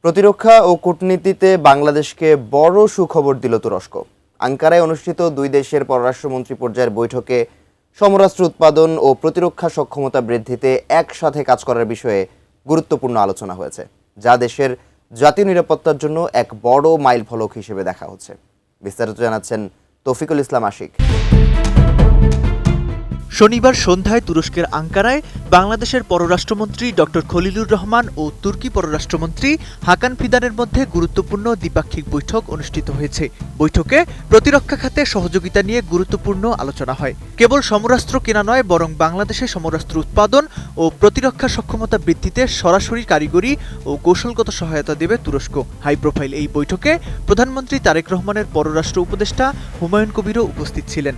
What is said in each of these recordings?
প্রতিরক্ষা ও কূটনীতিতে বাংলাদেশকে বড় সুখবর দিল তুরস্ক। আঙ্কারায় অনুষ্ঠিত দুই দেশের পররাষ্ট্রমন্ত্রী পর্যায়ের বৈঠকে সমরাস্ত্র উৎপাদন ও প্রতিরক্ষা সক্ষমতা বৃদ্ধিতে একসাথে কাজ করার বিষয়ে গুরুত্বপূর্ণ আলোচনা হয়েছে, যা দেশের জাতীয় নিরাপত্তার জন্য এক বড় মাইলফলক হিসেবে দেখা হচ্ছে। বিস্তারিত জানাচ্ছেন তৌফিকুল ইসলাম আশিক। শনিবার সন্ধ্যায় তুরস্কের আঙ্কারায় বাংলাদেশের পররাষ্ট্রমন্ত্রী ডক্টর খলিলুর রহমান ও তুর্কি পররাষ্ট্রমন্ত্রী হাকান ফিদানের মধ্যে গুরুত্বপূর্ণ দ্বিপাক্ষিক বৈঠক অনুষ্ঠিত হয়েছে। বৈঠকে প্রতিরক্ষা খাতে সহযোগিতা নিয়ে গুরুত্বপূর্ণ আলোচনা হয়। কেবল সমরাস্ত্র কেনা নয়, বরং বাংলাদেশে সমরাস্ত্র উৎপাদন ও প্রতিরক্ষা সক্ষমতা বৃদ্ধিতে সরাসরি কারিগরি ও কৌশলগত সহায়তা দেবে তুরস্ক। হাই প্রোফাইল এই বৈঠকে প্রধানমন্ত্রী তারেক রহমানের পররাষ্ট্র উপদেষ্টা হুমায়ুন কবিরও উপস্থিত ছিলেন।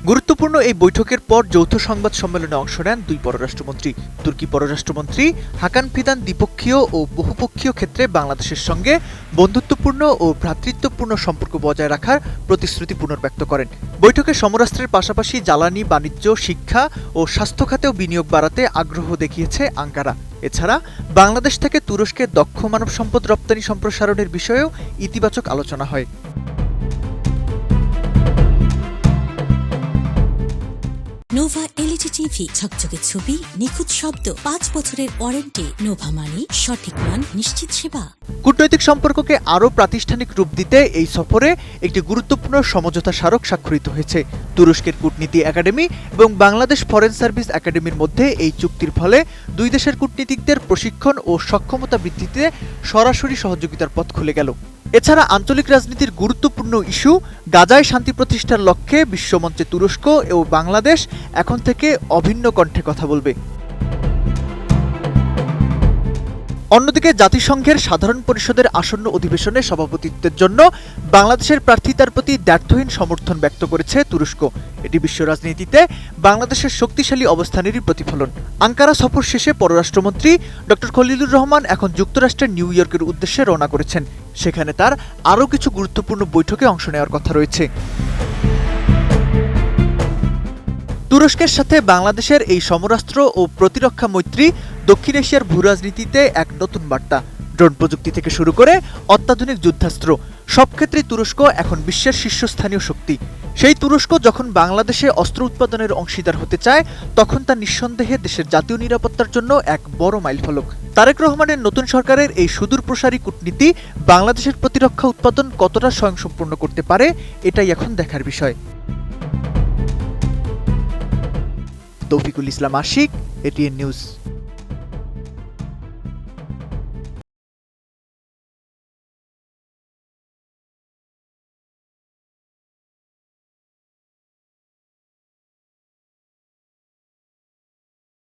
গুরুত্বপূর্ণ এই বৈঠকের পর যৌথ সংবাদ সম্মেলনে অংশ নেন দুই পররাষ্ট্রমন্ত্রী। তুর্কি পররাষ্ট্রমন্ত্রী হাকান ফিদান দ্বিপক্ষীয় ও বহুপক্ষীয় ক্ষেত্রে বাংলাদেশের সঙ্গে বন্ধুত্বপূর্ণ ও ভ্রাতৃত্বপূর্ণ সম্পর্ক বজায় রাখার প্রতিশ্রুতি পুনর্ব্যক্ত করেন। বৈঠকে সমরাস্ত্রের পাশাপাশি জ্বালানি, বাণিজ্য, শিক্ষা ও স্বাস্থ্য খাতেও বিনিয়োগ বাড়াতে আগ্রহ দেখিয়েছে আঙ্কারা। এছাড়া বাংলাদেশ থেকে তুরস্কে দক্ষ মানব সম্পদ রপ্তানি সম্প্রসারণের বিষয়েও ইতিবাচক আলোচনা হয়। নোভা এলইডি টিভি, ঝকঝকে ছবি, নিখুঁত শব্দ, 5 বছরের ওয়ারেন্টি। নোভা মানি, সঠিক মান, নিশ্চিত সেবা। কূটনৈতিক সম্পর্ককে আরও প্রাতিষ্ঠানিক রূপ দিতে এই সফরে একটি গুরুত্বপূর্ণ সমঝোতা স্মারক স্বাক্ষরিত হয়েছে। তুরস্কের কূটনীতি একাডেমি এবং বাংলাদেশ ফরেন সার্ভিস একাডেমির মধ্যে এই চুক্তির ফলে দুই দেশের কূটনীতিকদের প্রশিক্ষণ ও সক্ষমতা বৃদ্ধিতে সরাসরি সহযোগিতার পথ খুলে গেল। এছাড়া আঞ্চলিক রাজনীতির গুরুত্বপূর্ণ ইস্যু গাজায় শান্তি প্রতিষ্ঠার লক্ষ্যে বিশ্বমঞ্চে তুরস্ক ও বাংলাদেশ এখন থেকে অভিন্ন কণ্ঠে কথা বলবে। অন্যদিকে জাতিসংঘের সাধারণ পরিষদের আসন্ন অধিবেশনে সভাপতিত্বের জন্য বাংলাদেশের প্রার্থিতার প্রতি দ্ব্যর্থহীন সমর্থন ব্যক্ত করেছে তুরস্ক। এটি বিশ্ব রাজনীতিতে বাংলাদেশের শক্তিশালী অবস্থানেরই প্রতিফলন। আঙ্কারা সফর শেষে পররাষ্ট্রমন্ত্রী ডক্টর খলিলুর রহমান এখন যুক্তরাষ্ট্রের নিউ ইয়র্কের উদ্দেশ্যে রওনা করেছেন। সেখানে তার আরও কিছু গুরুত্বপূর্ণ বৈঠকে অংশ নেওয়ার কথা রয়েছে। তুরস্কের সাথে বাংলাদেশের এই সমরাস্ত্র ও প্রতিরক্ষা মৈত্রী দক্ষিণ এশিয়ার ভূরাজনীতিতে এক নতুন বার্তা। ড্রোন প্রযুক্তি থেকে শুরু করে অত্যাধুনিক যুদ্ধাস্ত্র, সব ক্ষেত্রেই তুরস্ক এখন বিশ্বের শীর্ষস্থানীয় শক্তি। সেই তুরস্ক যখন বাংলাদেশে অস্ত্র উৎপাদনের অংশীদার হতে চায়, তখন তা নিঃসন্দেহে দেশের জাতীয় নিরাপত্তার জন্য এক বড় মাইলফলক। তারেক রহমানের নতুন সরকারের এই সুদূরপ্রসারী কূটনীতি বাংলাদেশের প্রতিরক্ষা উৎপাদন কতটা স্বয়ংসম্পূর্ণ করতে পারে, এটাই এখন দেখার বিষয়। তৌফিকুল ইসলাম আশিক, এটিএন নিউজ।